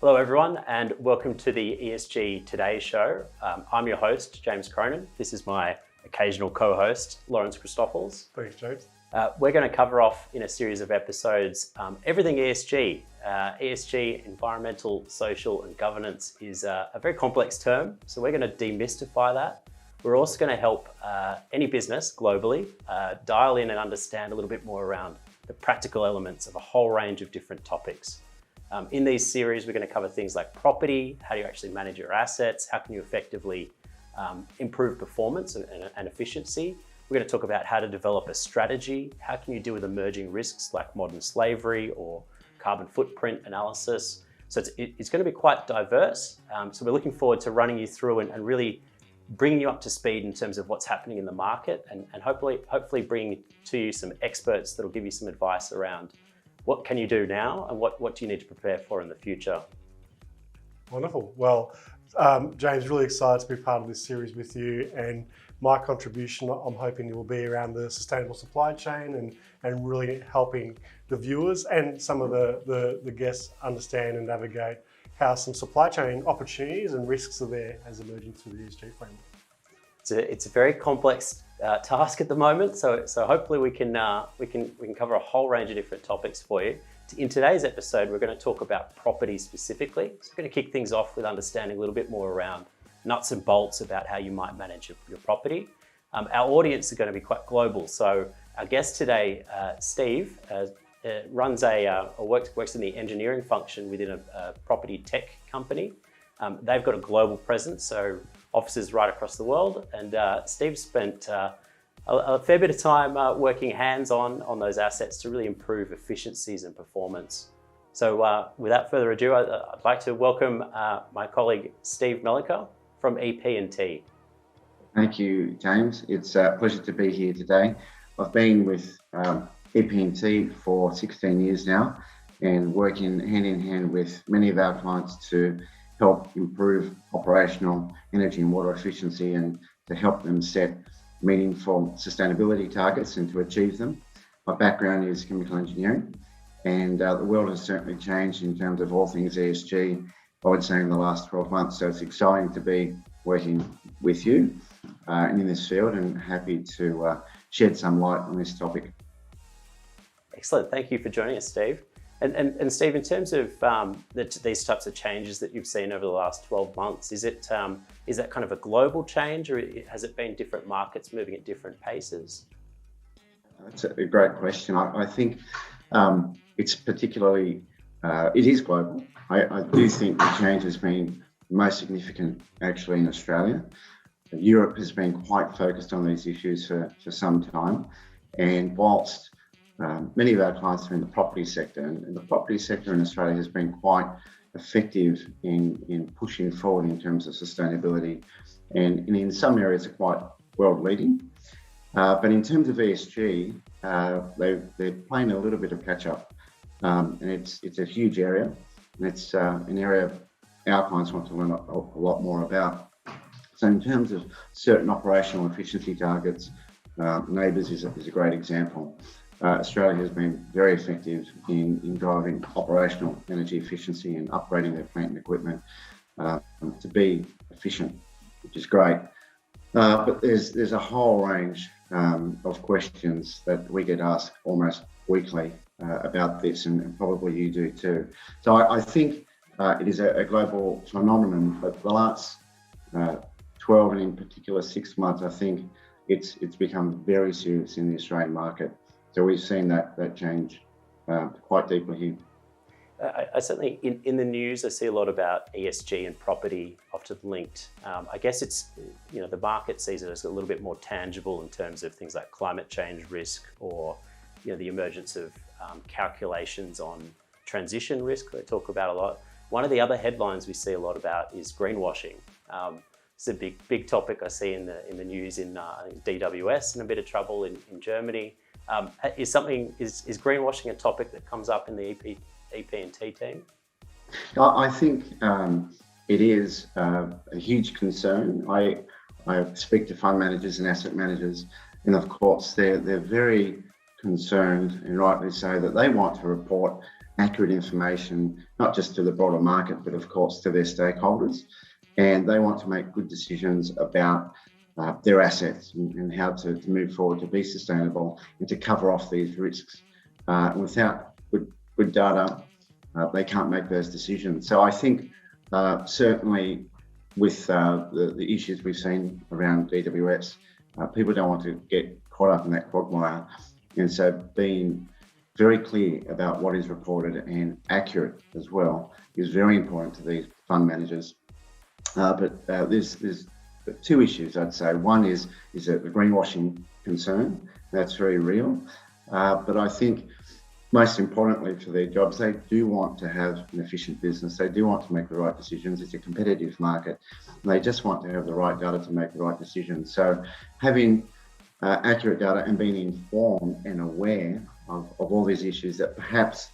Hello everyone and welcome to the ESG Today show. I'm your host, James Cronin. This is my occasional co-host, Lawrence Christoffels. Thanks, James. We're going to cover off in a series of episodes everything ESG. ESG, environmental, social and governance, is a very complex term, so we're going to demystify that. We're also going to help any business globally dial in and understand a little bit more around the practical elements of a whole range of different topics. In these series, we're going to cover things like property, how do you actually manage your assets, how can you effectively improve performance and efficiency. We're going to talk about how to develop a strategy, how can you deal with emerging risks like modern slavery or carbon footprint analysis. So it's going to be quite diverse. So we're looking forward to running you through and really bringing you up to speed in terms of what's happening in the market and hopefully bring to you some experts that'll give you some advice around what can you do now and what do you need to prepare for in the future? Wonderful. Well, James, really excited to be part of this series with you, and my contribution, I'm hoping, will be around the sustainable supply chain and really helping the viewers and some of the guests understand and navigate how some supply chain opportunities and risks are there as emerging through the ESG framework. It's a very complex task at the moment, so hopefully we can cover a whole range of different topics for you. In today's episode, we're going to talk about property specifically. So we're going to kick things off with understanding a little bit more around nuts and bolts about how you might manage your property. Our audience are going to be quite global, so our guest today, Steve, runs works in the engineering function within a property tech company. They've got a global presence, so offices right across the world, and Steve spent a fair bit of time working hands-on on those assets to really improve efficiencies and performance. So without further ado, I'd like to welcome my colleague Steve Melliker from EP&T. Thank you, James. It's a pleasure to be here today. I've been with EP&T for 16 years now and working hand in hand with many of our clients to help improve operational energy and water efficiency and to help them set meaningful sustainability targets and to achieve them. My background is chemical engineering, and the world has certainly changed in terms of all things ESG, I would say, in the last 12 months. So it's exciting to be working with you in this field, and happy to shed some light on this topic. Excellent. Thank you for joining us, Steve. And Steve, in terms of these types of changes that you've seen over the last 12 months, is that kind of a global change, or has it been different markets moving at different paces? That's a great question. I think it's particularly, it is global. I do think the change has been most significant actually in Australia. Europe has been quite focused on these issues for some time, and whilst many of our clients are in the property sector, and the property sector in Australia has been quite effective in pushing forward in terms of sustainability, and in some areas are quite world leading. But in terms of ESG, they're playing a little bit of catch up, and it's a huge area, and it's an area our clients want to learn a lot more about. So in terms of certain operational efficiency targets, Neighbours is a great example. Australia has been very effective in driving operational energy efficiency and upgrading their plant and equipment to be efficient, which is great. But there's a whole range of questions that we get asked almost weekly about this, and probably you do too. So I think it is a global phenomenon, but the last 12 and in particular 6 months, I think it's become very serious in the Australian market. So we've seen that change quite deeply here. I certainly, in the news, I see a lot about ESG and property often linked. I guess it's, the market sees it as a little bit more tangible in terms of things like climate change risk, or, the emergence of calculations on transition risk they talk about a lot. One of the other headlines we see a lot about is greenwashing. It's a big topic I see in the news in DWS, and a bit of trouble in Germany. Is greenwashing a topic that comes up in the EP&T team? I think it is a huge concern. I speak to fund managers and asset managers, and of course they're very concerned, and rightly so, that they want to report accurate information, not just to the broader market, but of course to their stakeholders. And they want to make good decisions about their assets and how to move forward to be sustainable and to cover off these risks. Without good data, they can't make those decisions. So I think certainly with the issues we've seen around DWS, people don't want to get caught up in that quagmire. And so being very clear about what is reported and accurate as well is very important to these fund managers. But there's two issues, I'd say. One is a greenwashing concern. That's very real. But I think most importantly for their jobs, they do want to have an efficient business. They do want to make the right decisions. It's a competitive market. They just want to have the right data to make the right decisions. So having accurate data and being informed and aware of all these issues that perhaps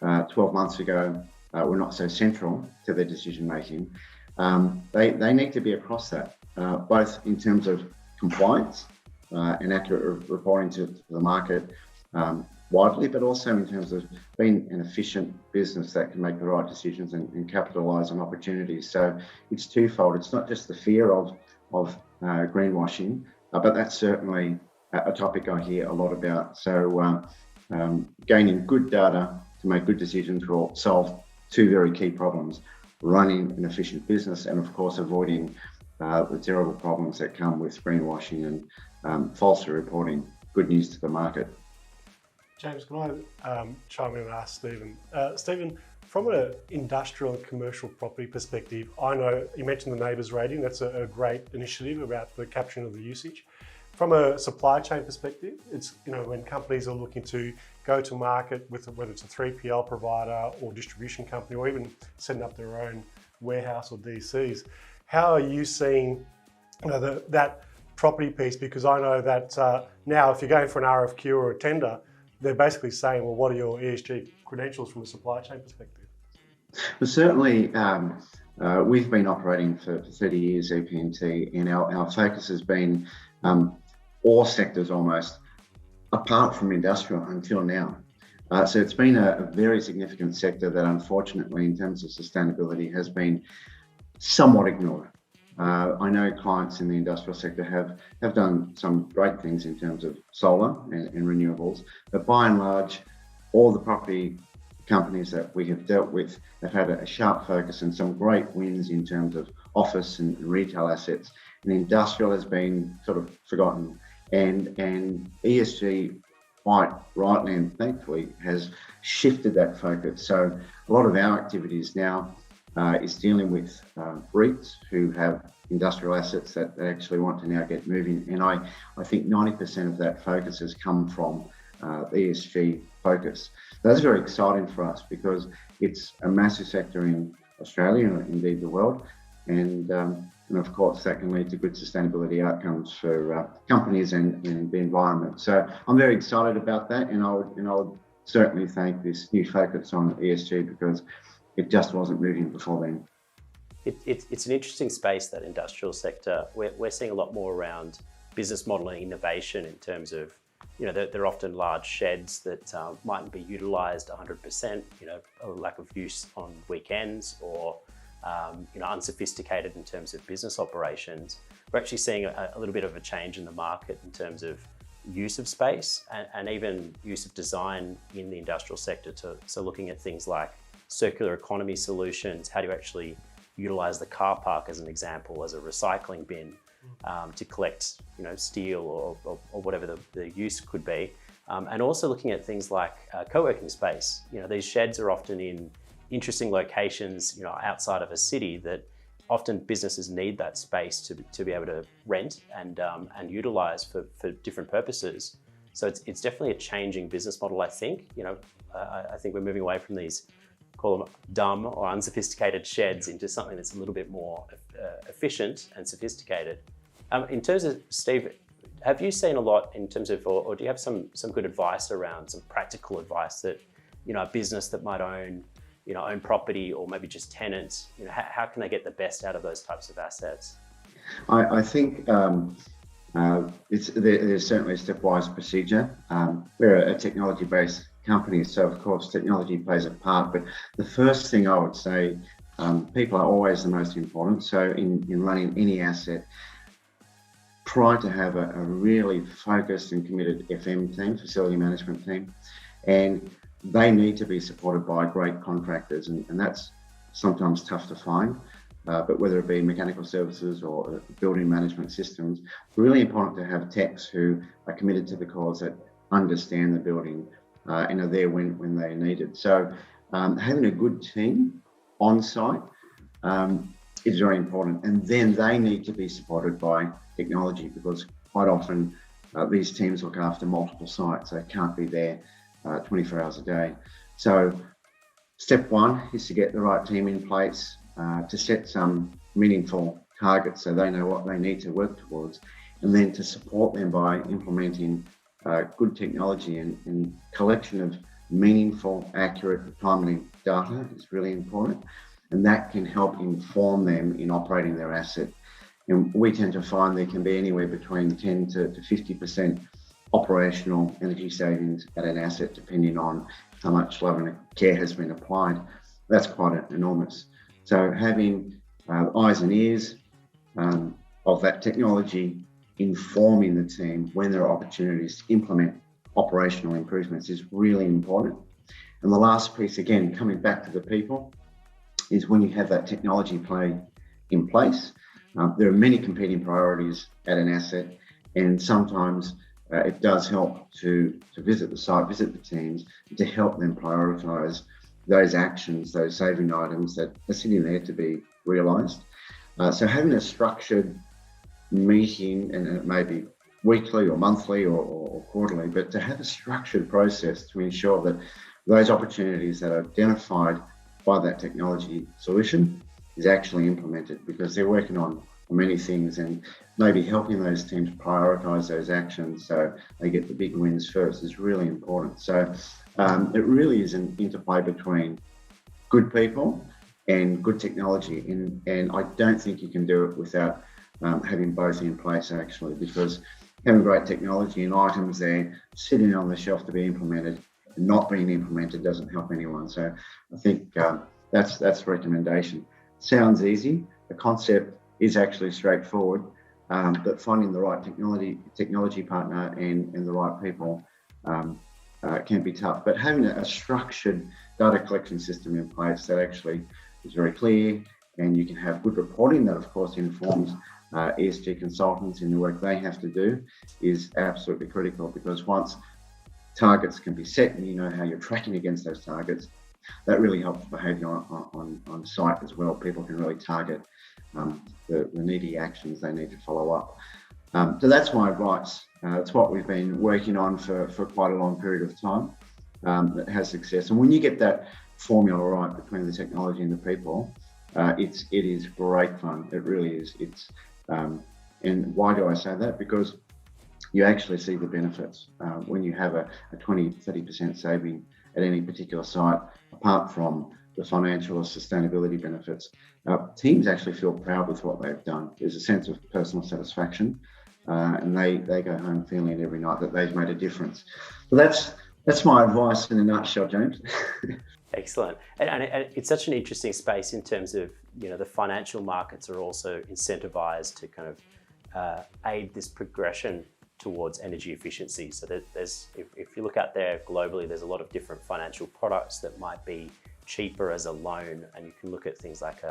12 months ago were not so central to their decision making, they need to be across that, both in terms of compliance and accurate reporting to the market widely, but also in terms of being an efficient business that can make the right decisions and capitalise on opportunities. So it's twofold. It's not just the fear of greenwashing, but that's certainly a topic I hear a lot about. So gaining good data to make good decisions will solve two very key problems: running an efficient business and, of course, avoiding the terrible problems that come with greenwashing and falsely reporting good news to the market. James, can I chime in and ask Stephen? Stephen, from an industrial and commercial property perspective, I know you mentioned the neighbours rating. That's a great initiative about the capturing of the usage. From a supply chain perspective, it's when companies are looking to go to market with whether it's a 3PL provider or distribution company or even setting up their own warehouse or DCs, how are you seeing that property piece? Because I know that now if you're going for an RFQ or a tender, they're basically saying, well, what are your ESG credentials from a supply chain perspective? Well, certainly, we've been operating for 30 years, EPNT, and our focus has been all sectors almost, apart from industrial until now. So it's been a very significant sector that unfortunately, in terms of sustainability, has been somewhat ignored. I know clients in the industrial sector have done some great things in terms of solar and renewables, but by and large, all the property companies that we have dealt with have had a sharp focus and some great wins in terms of office and retail assets, and industrial has been sort of forgotten. And ESG, quite rightly and thankfully, has shifted that focus. So a lot of our activities now is dealing with REITs who have industrial assets that they actually want to now get moving. And I think 90% of that focus has come from the ESG focus. That's very exciting for us because it's a massive sector in Australia and indeed the world. And of course, that can lead to good sustainability outcomes for companies and the environment. So I'm very excited about that. And I would certainly thank this new focus on ESG because it just wasn't moving before then. It's an interesting space, that industrial sector. We're seeing a lot more around business model and innovation in terms of, they're often large sheds that mightn't be utilised 100%, a lack of use on weekends or, unsophisticated in terms of business operations. We're actually seeing a little bit of a change in the market in terms of use of space and even use of design in the industrial sector. So looking at things like circular economy solutions, how do you actually utilise the car park as an example, as a recycling bin to collect, steel or whatever the use could be. And also looking at things like co-working space. These sheds are often in interesting locations, outside of a city that often businesses need that space to be able to rent and utilise for different purposes. So it's definitely a changing business model, I think. I think we're moving away from these, call them dumb or unsophisticated sheds, into something that's a little bit more efficient and sophisticated. In terms of, Steve, have you seen a lot in terms of, or do you have some good advice around, some practical advice that, a business that might own property or maybe just tenants, how can they get the best out of those types of assets? I think there's certainly a stepwise procedure. We're a technology-based companies. So of course, technology plays a part, but the first thing I would say, people are always the most important. So in running any asset, try to have a really focused and committed FM team, facility management team, and they need to be supported by great contractors, and that's sometimes tough to find. But whether it be mechanical services or building management systems, really important to have techs who are committed to the cause, that understand the building and are there when they're needed. So having a good team on site is very important. And then they need to be supported by technology, because quite often these teams look after multiple sites. They can't be there 24 hours a day. So step one is to get the right team in place, to set some meaningful targets so they know what they need to work towards, and then to support them by implementing good technology and collection of meaningful, accurate, timely data is really important. And that can help inform them in operating their asset. And we tend to find there can be anywhere between 10 to 50% operational energy savings at an asset, depending on how much love and care has been applied. That's quite enormous. So having eyes and ears of that technology informing the team when there are opportunities to implement operational improvements is really important. And the last piece, again, coming back to the people, is when you have that technology play in place, there are many competing priorities at an asset, and sometimes it does help to visit the site, visit the teams, to help them prioritise those actions, those saving items that are sitting there to be realised. So having a structured meeting, and it may be weekly or monthly or quarterly, but to have a structured process to ensure that those opportunities that are identified by that technology solution is actually implemented, because they're working on many things, and maybe helping those teams prioritise those actions so they get the big wins first is really important. So it really is an interplay between good people and good technology, and I don't think you can do it without having both in place, actually, because having great technology and items there sitting on the shelf to be implemented and not being implemented doesn't help anyone. So I think that's the recommendation. Sounds easy. The concept is actually straightforward, but finding the right technology partner and the right people can be tough. But having a structured data collection system in place that actually is very clear, and you can have good reporting that, of course, informs ESG consultants in the work they have to do, is absolutely critical, because once targets can be set and you know how you're tracking against those targets, that really helps behaviour on site as well. People can really target the needy actions they need to follow up. So that's my advice. It's what we've been working on for quite a long period of time that has success. And when you get that formula right between the technology and the people, it is great fun. It really is. And why do I say that? Because you actually see the benefits when you have a 20-30% saving at any particular site. Apart from the financial or sustainability benefits, teams actually feel proud with what they've done. There's a sense of personal satisfaction, and they go home feeling every night that they've made a difference. So that's my advice in a nutshell, James. Excellent. And it's such an interesting space in terms of, the financial markets are also incentivized to kind of aid this progression towards energy efficiency. So there's, if you look out there globally, there's a lot of different financial products that might be cheaper as a loan, and you can look at things like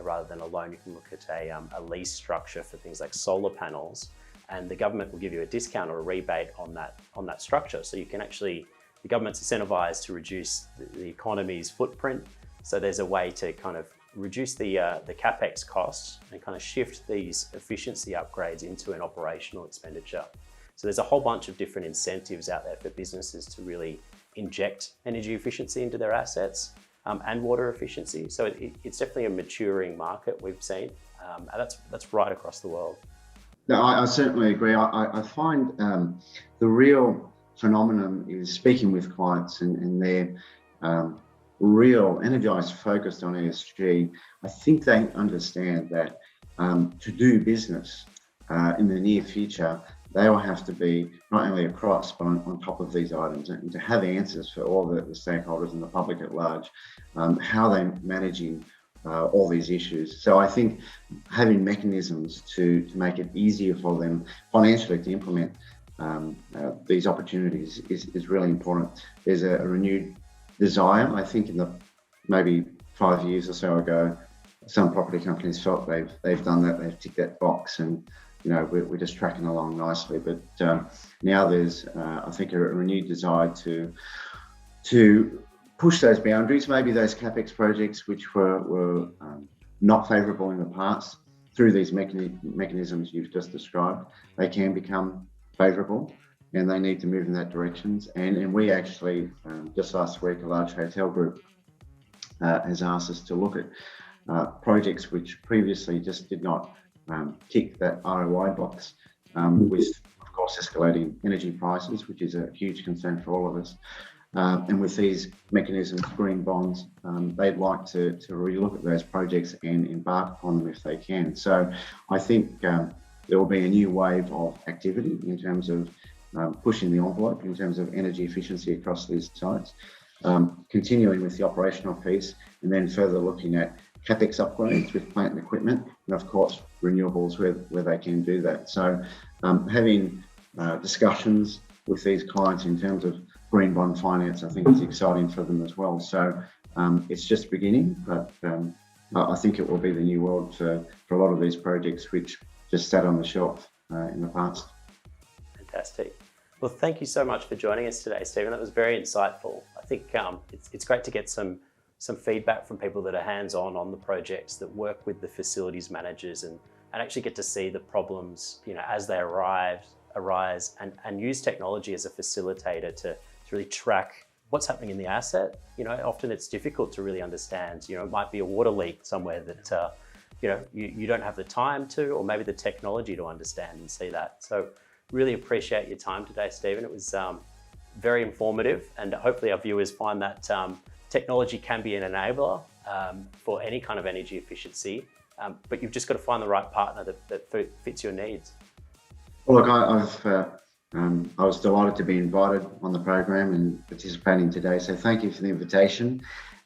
rather than a loan, you can look at a lease structure for things like solar panels, and the government will give you a discount or a rebate on that structure. So you can actually, the government's incentivized to reduce the economy's footprint. So there's a way to kind of reduce the capex costs and kind of shift these efficiency upgrades into an operational expenditure. So there's a whole bunch of different incentives out there for businesses to really inject energy efficiency into their assets and water efficiency. So it's definitely a maturing market we've seen, and that's right across the world. No, I certainly agree. I find the real phenomenon is speaking with clients and their real energized, focused on ESG. I think they understand that to do business in the near future, they will have to be not only across, but on top of these items, and to have answers for all the stakeholders and the public at large, how they're managing all these issues. So I think having mechanisms to make it easier for them financially to implement these opportunities is really important. There's a renewed desire, I think, in the maybe 5 years or so ago, some property companies felt they've done that, they've ticked that box, and we're just tracking along nicely. But now there's I think a renewed desire to push those boundaries. Maybe those capex projects which were not favourable in the past, through these mechanisms you've just described, they can become favourable, and they need to move in that direction. And we actually just last week, a large hotel group has asked us to look at projects which previously just did not tick that ROI box, with, of course, escalating energy prices, which is a huge concern for all of us. And with these mechanisms, green bonds, they'd like to relook at those projects and embark upon them if they can. So I think there will be a new wave of activity in terms of pushing the envelope in terms of energy efficiency across these sites, continuing with the operational piece, and then further looking at capex upgrades with plant and equipment, and of course renewables where they can do that. So having discussions with these clients in terms of green bond finance, I think is exciting for them as well. So it's just beginning, but I think it will be the new world for a lot of these projects which just sat on the shelf in the past. Fantastic. Well, thank you so much for joining us today, Stephen. That was very insightful. I think it's great to get some feedback from people that are hands-on the projects, that work with the facilities managers and actually get to see the problems, as they arise and use technology as a facilitator to really track what's happening in the asset. Often it's difficult to really understand. It might be a water leak somewhere that you don't have the time to, or maybe the technology to understand and see that. So really appreciate your time today, Stephen. It was very informative, and hopefully our viewers find that technology can be an enabler for any kind of energy efficiency, but you've just got to find the right partner that fits your needs. Well, look, I was delighted to be invited on the program and participating today. So thank you for the invitation.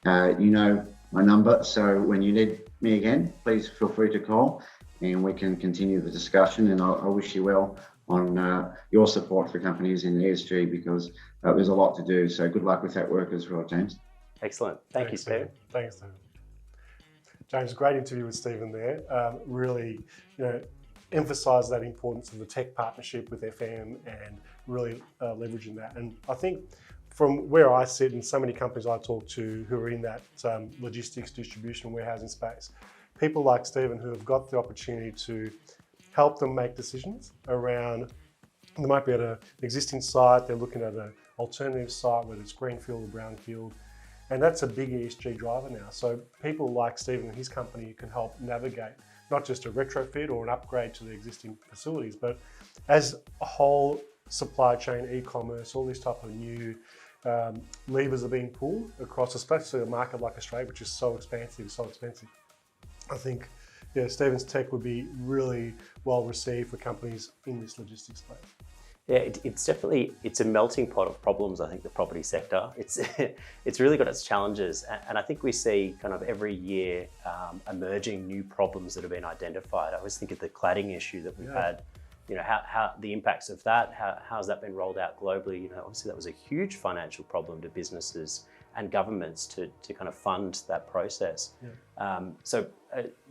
You know my number, so when you need me again, please feel free to call and we can continue the discussion. And I wish you well on your support for companies in ESG, because there's a lot to do. So good luck with that work as well, James. Excellent. Thank you, Stephen. Thanks, Stephen. James, great interview with Stephen there. Really, emphasise that importance of the tech partnership with FM and really leveraging that. And I think from where I sit and so many companies I talk to who are in that logistics, distribution, warehousing space, people like Stephen who have got the opportunity to help them make decisions around, they might be at an existing site, they're looking at an alternative site, whether it's greenfield or brownfield, and that's a big ESG driver now. So people like Stephen and his company can help navigate not just a retrofit or an upgrade to the existing facilities, but as a whole supply chain, e-commerce, all these type of new levers are being pulled across, especially a market like Australia, which is so expansive, so expensive. I think Stephen's tech would be really well received for companies in this logistics space. Yeah, it's a melting pot of problems, I think, the property sector. It's really got its challenges. And I think we see kind of every year emerging new problems that have been identified. I always think of the cladding issue that we've had, how the impacts of that, how has that been rolled out globally? Obviously that was a huge financial problem to businesses and governments to kind of fund that process. Yeah. So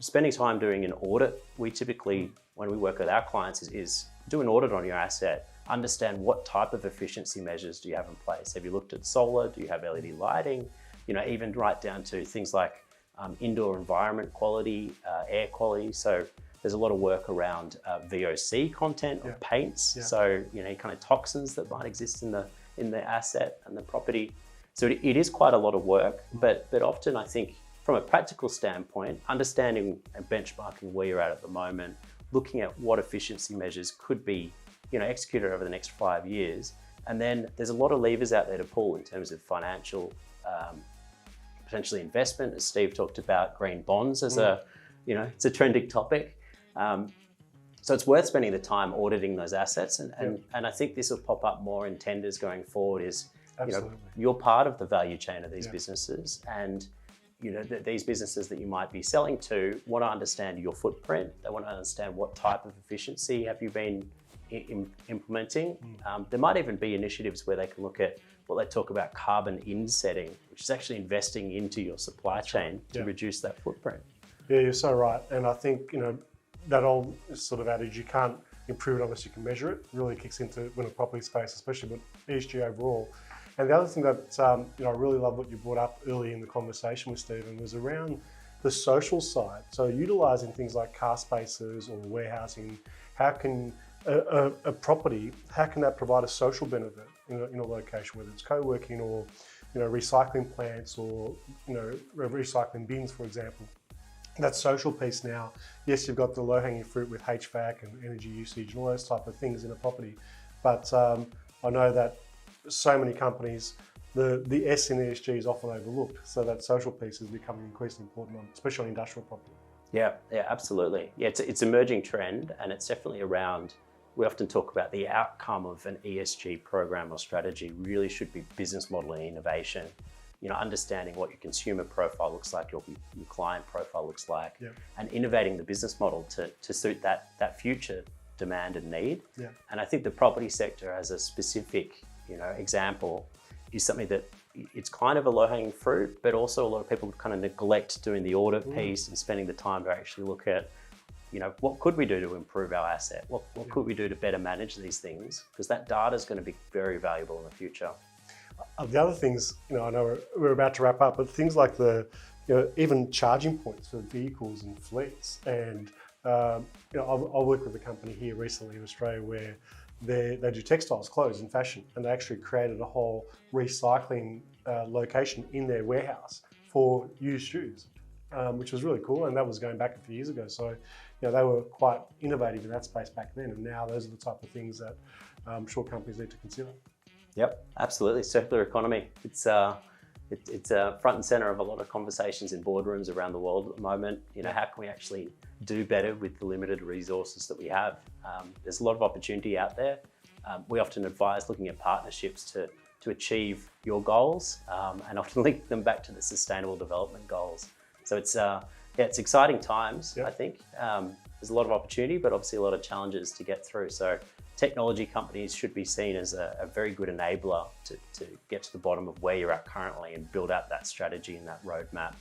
spending time doing an audit, we typically, when we work with our clients, is do an audit on your asset. Understand what type of efficiency measures do you have in place. Have you looked at solar? Do you have LED lighting? Even right down to things like indoor environment quality, air quality. So there's a lot of work around VOC content of paints. Yeah. So kind of toxins that might exist in the asset and the property. So it is quite a lot of work, but often I think from a practical standpoint, understanding and benchmarking where you're at the moment, looking at what efficiency measures could be executed over the next 5 years. And then there's a lot of levers out there to pull in terms of financial, potentially investment, as Steve talked about, green bonds as it's a trending topic. So So it's worth spending the time auditing those assets, and I think this will pop up more in tenders going forward. Is you're part of the value chain of these businesses, and these businesses that you might be selling to want to understand your footprint. They want to understand what type of efficiency have you been implementing. There might even be initiatives where they can look at what they talk about carbon insetting, which is actually investing into your supply chain to reduce that footprint. Yeah, you're so right. And I think, that old sort of adage, you can't improve it unless you can measure it, really kicks into when a property space, especially with ESG overall. And the other thing that, I really love what you brought up early in the conversation with Stephen was around the social side. So utilising things like car spaces or warehousing, how can a property, how can that provide a social benefit in a location, whether it's co-working or recycling plants or recycling bins, for example. That social piece now, yes, you've got the low-hanging fruit with HVAC and energy usage and all those type of things in a property, but I know that so many companies, the S in ESG is often overlooked, so that social piece is becoming increasingly important, especially on industrial property. Yeah, absolutely. Yeah, it's an emerging trend, and it's definitely around. We often talk about the outcome of an ESG program or strategy really should be business model and innovation. Understanding what your consumer profile looks like, your client profile looks like, and innovating the business model to suit that future demand and need. Yeah. And I think the property sector as a specific, example is something that it's kind of a low-hanging fruit, but also a lot of people kind of neglect doing the audit piece and spending the time to actually look at what could we do to improve our asset? What could we do to better manage these things? Because that data is going to be very valuable in the future. The other things, I know we're about to wrap up, but things like even charging points for vehicles and fleets. And, I worked with a company here recently in Australia where they do textiles, clothes and fashion, and they actually created a whole recycling location in their warehouse for used shoes, which was really cool. And that was going back a few years ago. So, they were quite innovative in that space back then. And now those are the type of things that I'm sure companies need to consider. Yep, absolutely. Circular economy. It's front and center of a lot of conversations in boardrooms around the world at the moment. How can we actually do better with the limited resources that we have? There's a lot of opportunity out there. We often advise looking at partnerships to achieve your goals and often link them back to the sustainable development goals. So it's exciting times, I think. There's a lot of opportunity, but obviously a lot of challenges to get through. So technology companies should be seen as a very good enabler to get to the bottom of where you're at currently and build out that strategy and that roadmap.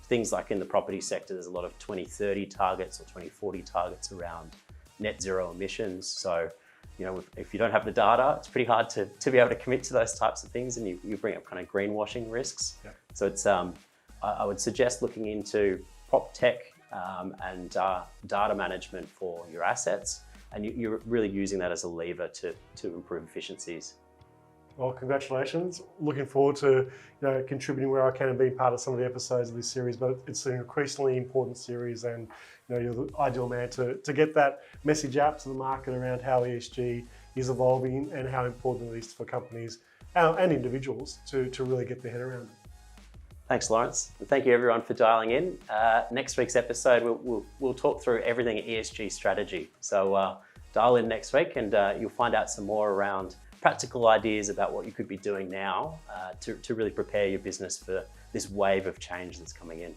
Things like in the property sector, there's a lot of 2030 targets or 2040 targets around net zero emissions. So, if you don't have the data, it's pretty hard to be able to commit to those types of things, and you bring up kind of greenwashing risks. Yeah. So it's I would suggest looking into prop tech and data management for your assets, and you're really using that as a lever to improve efficiencies. Well, congratulations. Looking forward to contributing where I can and being part of some of the episodes of this series, but it's an increasingly important series, and you're the ideal man to get that message out to the market around how ESG is evolving and how important it is for companies and individuals to really get their head around it. Thanks, Lawrence. And thank you everyone for dialing in. Next week's episode, we'll talk through everything ESG strategy. So dial in next week and you'll find out some more around practical ideas about what you could be doing now to really prepare your business for this wave of change that's coming in.